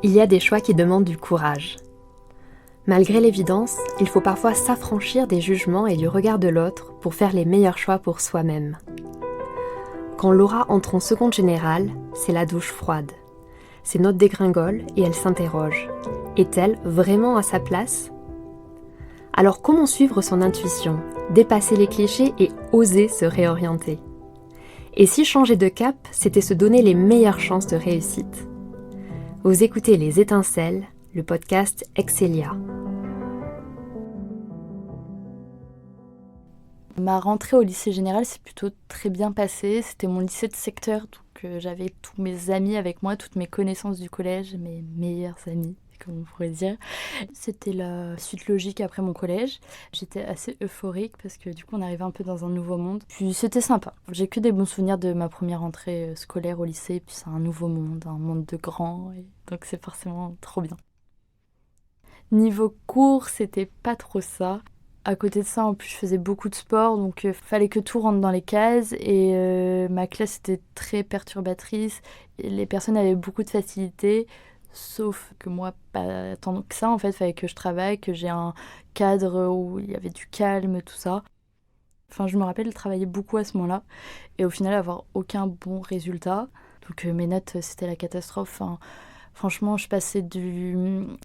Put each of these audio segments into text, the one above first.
Il y a des choix qui demandent du courage. Malgré l'évidence, il faut parfois s'affranchir des jugements et du regard de l'autre pour faire les meilleurs choix pour soi-même. Quand Laura entre en seconde générale, c'est la douche froide. Ses notes dégringolent et elle s'interroge. Est-elle vraiment à sa place ? Alors comment suivre son intuition, dépasser les clichés et oser se réorienter ? Et si changer de cap, c'était se donner les meilleures chances de réussite ? Vous écoutez Les Étincelles, le podcast Excelia. Ma rentrée au lycée général s'est plutôt très bien passée. C'était mon lycée de secteur, donc j'avais tous mes amis avec moi, toutes mes connaissances du collège, mes meilleurs amis, comme on pourrait dire. C'était la suite logique après mon collège. J'étais assez euphorique parce que du coup on arrivait un peu dans un nouveau monde. Puis c'était sympa. J'ai que des bons souvenirs de ma première rentrée scolaire au lycée. Puis c'est un nouveau monde, un monde de grands, et donc c'est forcément trop bien. Niveau cours, c'était pas trop ça. À côté de ça, en plus, je faisais beaucoup de sport, donc fallait que tout rentre dans les cases. Et ma classe était très perturbatrice. Et les personnes avaient beaucoup de facilité, sauf que moi, pas tant que ça. En fait, fallait que je travaille, que j'ai un cadre où il y avait du calme, tout ça. Enfin, je me rappelle travailler beaucoup à ce moment-là. Et au final, avoir aucun bon résultat. Donc mes notes, c'était la catastrophe. Enfin, franchement, je passais d'une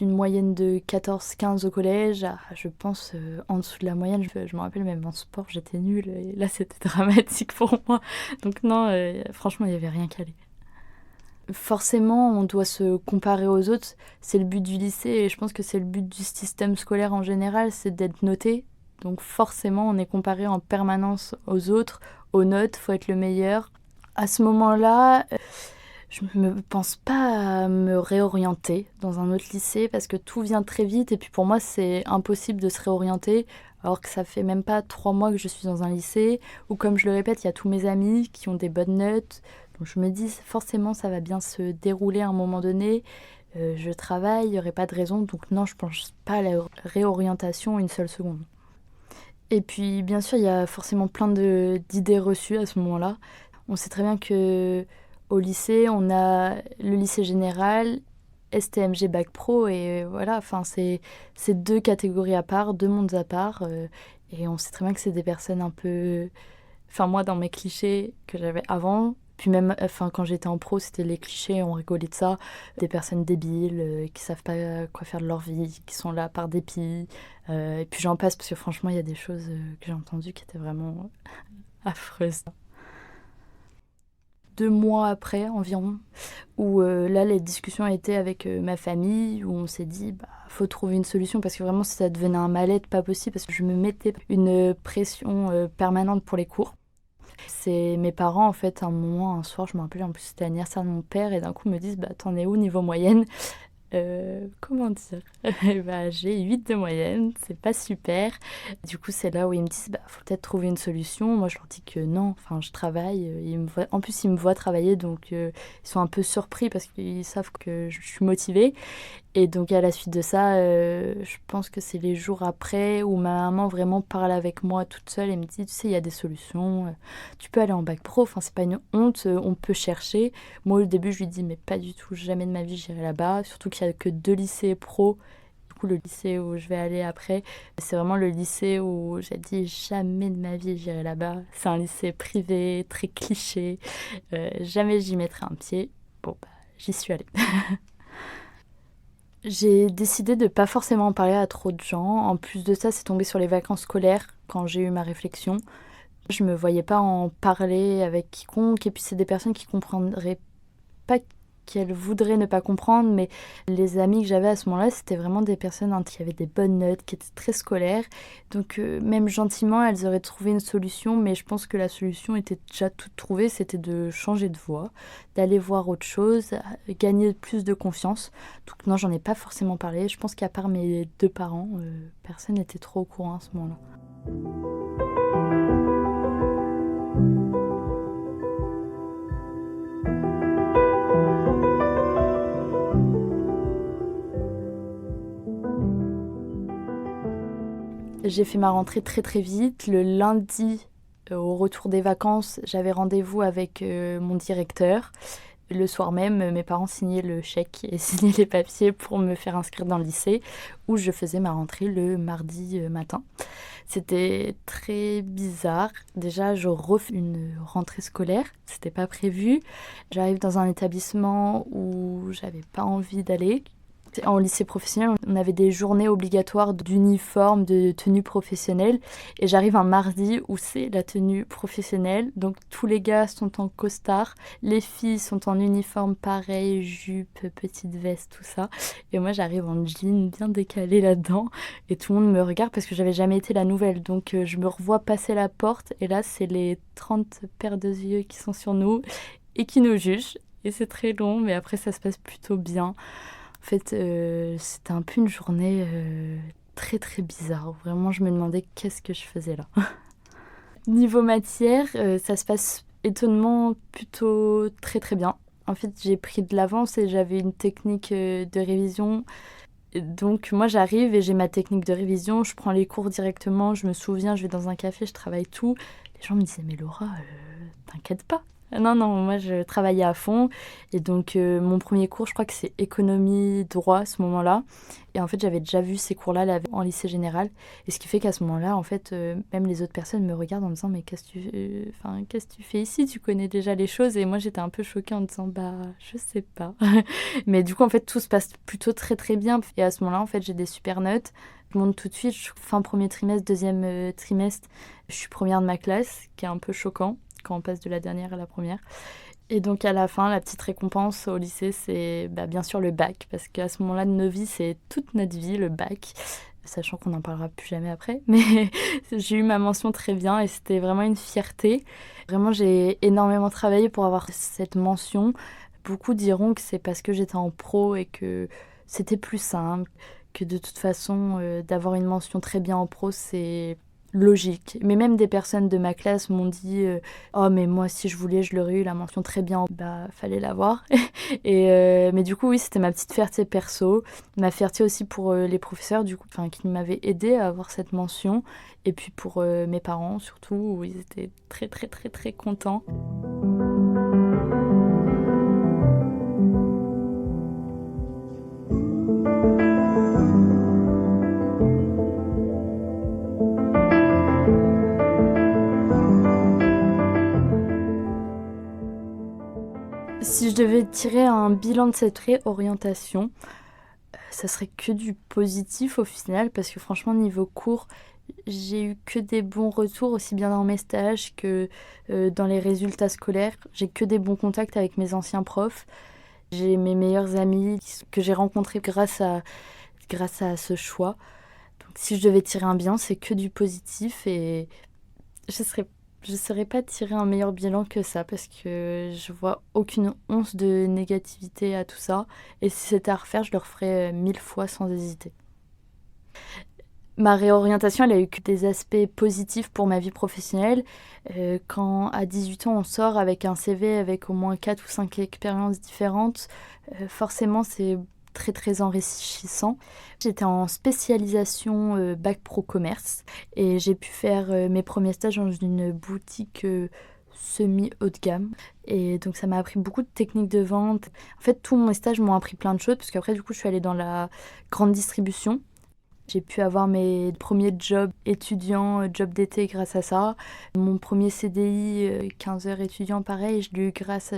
moyenne de 14-15 au collège à, je pense, en dessous de la moyenne. Je me rappelle, même en sport, j'étais nulle. Et là, c'était dramatique pour moi. Donc non, franchement, il n'y avait rien qu'à aller. Forcément, on doit se comparer aux autres. C'est le but du lycée et je pense que c'est le but du système scolaire en général, c'est d'être noté. Donc forcément, on est comparé en permanence aux autres, aux notes, faut être le meilleur. À ce moment-là, je ne pense pas à me réorienter dans un autre lycée parce que tout vient très vite et puis pour moi c'est impossible de se réorienter alors que ça fait même pas 3 mois que je suis dans un lycée où, comme je le répète, il y a tous mes amis qui ont des bonnes notes. Donc je me dis forcément ça va bien se dérouler à un moment donné. Je travaille, il n'y aurait pas de raison, donc non, je pense pas à la réorientation une seule seconde. Et puis bien sûr il y a forcément plein d'idées reçues à ce moment-là. On sait très bien que au lycée, on a le lycée général, STMG Bac Pro, et voilà, enfin, c'est deux catégories à part, deux mondes à part. Et on sait très bien que c'est des personnes un peu. Enfin, moi, dans mes clichés que j'avais avant, puis même enfin, quand j'étais en pro, c'était les clichés, on rigolait de ça. Des personnes débiles qui savent pas quoi faire de leur vie, qui sont là par dépit. Et puis j'en passe, parce que franchement, il y a des choses que j'ai entendues qui étaient vraiment affreuses. 2 mois après environ, où là les discussions étaient avec ma famille, où on s'est dit faut trouver une solution parce que vraiment ça devenait un mal-être pas possible parce que je me mettais une pression permanente pour les cours. C'est mes parents en fait, à un moment, un soir, je me rappelle, en plus c'était l'anniversaire de mon père et d'un coup me disent t'en es où niveau moyenne? Comment dire? J'ai 8 de moyenne, c'est pas super. Du coup, c'est là où ils me disent faut peut-être trouver une solution. Moi, je leur dis que non, enfin, je travaille. En plus, ils me voient travailler, donc ils sont un peu surpris parce qu'ils savent que je suis motivée. Et donc, à la suite de ça, je pense que c'est les jours après où ma maman vraiment parle avec moi toute seule et me dit, tu sais, il y a des solutions, tu peux aller en bac pro, enfin, c'est pas une honte, on peut chercher. Moi, au début, je lui dis, mais pas du tout, jamais de ma vie, j'irai là-bas, surtout qu'il y a que 2 lycées pro. Du coup, le lycée où je vais aller après, c'est vraiment le lycée où j'ai dit, jamais de ma vie, j'irai là-bas. C'est un lycée privé, très cliché, jamais j'y mettrai un pied. Bon, j'y suis allée. J'ai décidé de pas forcément en parler à trop de gens. En plus de ça, c'est tombé sur les vacances scolaires quand j'ai eu ma réflexion. Je me voyais pas en parler avec quiconque. Et puis c'est des personnes qui comprendraient pas, qu'elles voudraient ne pas comprendre. Mais les amis que j'avais à ce moment-là, c'était vraiment des personnes qui avaient des bonnes notes, qui étaient très scolaires. Donc même gentiment, elles auraient trouvé une solution. Mais je pense que la solution était déjà toute trouvée. C'était de changer de voie, d'aller voir autre chose, gagner plus de confiance. Donc non, j'en ai pas forcément parlé. Je pense qu'à part mes 2 parents, personne n'était trop au courant à ce moment-là. J'ai fait ma rentrée très très vite. Le lundi, au retour des vacances, j'avais rendez-vous avec mon directeur. le soir même, mes parents signaient le chèque et signaient les papiers pour me faire inscrire dans le lycée où je faisais ma rentrée le mardi matin. C'était très bizarre. Déjà, je refais une rentrée scolaire. C'était pas prévu. J'arrive dans un établissement où j'avais pas envie d'aller. En lycée professionnel, on avait des journées obligatoires d'uniforme, de tenue professionnelle. Et j'arrive un mardi où c'est la tenue professionnelle. Donc tous les gars sont en costard. Les filles sont en uniforme pareil, jupe, petite veste, tout ça. Et moi, j'arrive en jean bien décalé là-dedans. Et tout le monde me regarde parce que j'avais jamais été la nouvelle. Donc je me revois passer la porte. Et là, c'est les 30 paires de yeux qui sont sur nous et qui nous jugent. Et c'est très long, mais après, ça se passe plutôt bien. En fait, c'était un peu une journée très très bizarre. Vraiment, je me demandais qu'est-ce que je faisais là. Niveau matière, ça se passe étonnamment plutôt très très bien. En fait, j'ai pris de l'avance et j'avais une technique de révision. Donc moi, j'arrive et j'ai ma technique de révision. Je prends les cours directement. Je me souviens, je vais dans un café, je travaille tout. Les gens me disaient, mais Laura, t'inquiète pas. Non, moi je travaillais à fond et donc mon premier cours, je crois que c'est économie droit à ce moment-là. Et en fait, j'avais déjà vu ces cours-là là, en lycée général. Et ce qui fait qu'à ce moment-là, en fait, même les autres personnes me regardent en me disant mais qu'est-ce que tu fais ici? Tu connais déjà les choses. Et moi, j'étais un peu choquée en me disant bah je sais pas. Mais du coup, en fait, tout se passe plutôt très très bien. Et à ce moment-là, en fait, j'ai des super notes. Je monte tout de suite, fin premier trimestre, deuxième trimestre, je suis première de ma classe, qui est un peu choquant quand on passe de la dernière à la première. Et donc à la fin, la petite récompense au lycée, c'est bien sûr le bac, parce qu'à ce moment-là de nos vies, c'est toute notre vie, le bac, sachant qu'on n'en parlera plus jamais après. Mais j'ai eu ma mention très bien et c'était vraiment une fierté. Vraiment, j'ai énormément travaillé pour avoir cette mention. Beaucoup diront que c'est parce que j'étais en pro et que c'était plus simple, que de toute façon, d'avoir une mention très bien en pro, c'est logique. Mais même des personnes de ma classe m'ont dit oh mais moi si je voulais je l'aurais eu la mention très bien, fallait l'avoir. Mais du coup oui, c'était ma petite fierté perso, ma fierté aussi pour les professeurs du coup, qui m'avaient aidé à avoir cette mention, et puis pour mes parents surtout, où ils étaient très très très très contents. Si je devais tirer un bilan de cette réorientation, ça serait que du positif au final, parce que franchement, niveau cours, j'ai eu que des bons retours, aussi bien dans mes stages que dans les résultats scolaires. J'ai que des bons contacts avec mes anciens profs. J'ai mes meilleurs amis que j'ai rencontrés grâce à ce choix. Donc si je devais tirer un bilan, c'est que du positif, et je ne saurais pas tirer un meilleur bilan que ça, parce que je vois aucune once de négativité à tout ça. Et si c'était à refaire, je le referais 1000 fois sans hésiter. Ma réorientation, elle a eu que des aspects positifs pour ma vie professionnelle. Quand à 18 ans, on sort avec un CV avec au moins 4 ou 5 expériences différentes, forcément, c'est très très enrichissant. J'étais en spécialisation bac pro commerce et j'ai pu faire mes premiers stages dans une boutique semi-haut de gamme. Et donc ça m'a appris beaucoup de techniques de vente. En fait, tous mes stages m'ont appris plein de choses, parce qu'après, du coup, je suis allée dans la grande distribution. J'ai pu avoir mes premiers jobs étudiants, jobs d'été grâce à ça. Mon premier CDI, 15 heures étudiant, pareil, je l'ai eu grâce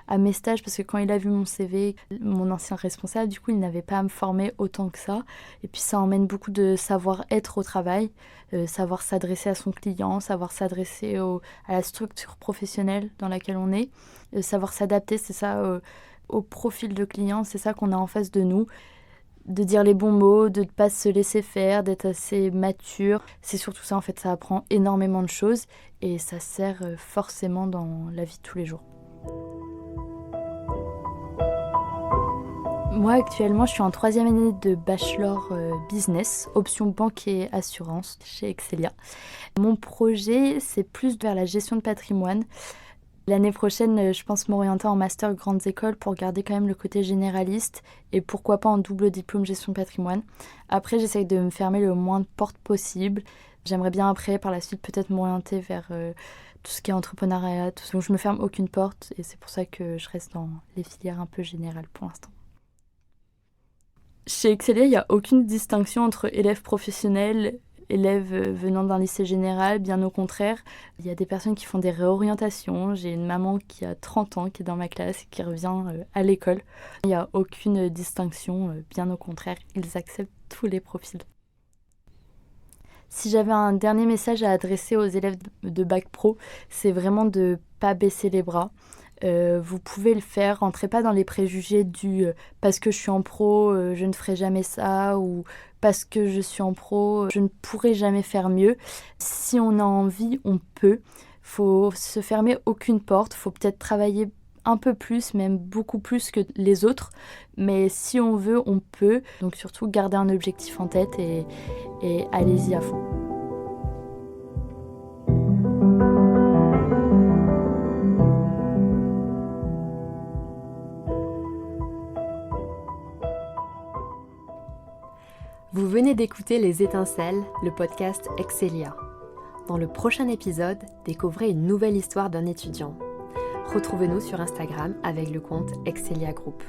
à mes stages, parce que quand il a vu mon CV, mon ancien responsable, du coup, il n'avait pas à me former autant que ça. Et puis ça emmène beaucoup de savoir-être au travail, savoir s'adresser à son client, savoir s'adresser à la structure professionnelle dans laquelle on est, savoir s'adapter, c'est ça, au profil de client, c'est ça qu'on a en face de nous. De dire les bons mots, de ne pas se laisser faire, d'être assez mature. C'est surtout ça, en fait, ça apprend énormément de choses et ça sert forcément dans la vie de tous les jours. Moi, actuellement, je suis en 3e année de bachelor business, option banque et assurance chez Excelia. Mon projet, c'est plus vers la gestion de patrimoine. L'année prochaine, je pense m'orienter en master grandes écoles pour garder quand même le côté généraliste, et pourquoi pas en double diplôme gestion de patrimoine. Après, j'essaye de me fermer le moins de portes possible. J'aimerais bien après, par la suite, peut-être m'orienter vers tout ce qui est entrepreneuriat, tout ce dont je me ferme aucune porte et c'est pour ça que je reste dans les filières un peu générales pour l'instant. Chez Excelia, il n'y a aucune distinction entre élèves professionnels, élèves venant d'un lycée général, bien au contraire. Il y a des personnes qui font des réorientations. J'ai une maman qui a 30 ans, qui est dans ma classe et qui revient à l'école. Il n'y a aucune distinction, bien au contraire, ils acceptent tous les profils. Si j'avais un dernier message à adresser aux élèves de Bac Pro, c'est vraiment de ne pas baisser les bras. Vous pouvez le faire, rentrez pas dans les préjugés du parce que je suis en pro, je ne ferai jamais ça, ou parce que je suis en pro, je ne pourrai jamais faire mieux. Si on a envie, on peut. Faut se fermer aucune porte, faut peut-être travailler un peu plus, même beaucoup plus que les autres, mais si on veut, on peut. Donc surtout, garder un objectif en tête et allez-y à fond. Vous venez d'écouter Les Étincelles, le podcast Excelia. Dans le prochain épisode, découvrez une nouvelle histoire d'un étudiant. Retrouvez-nous sur Instagram avec le compte Excelia Group.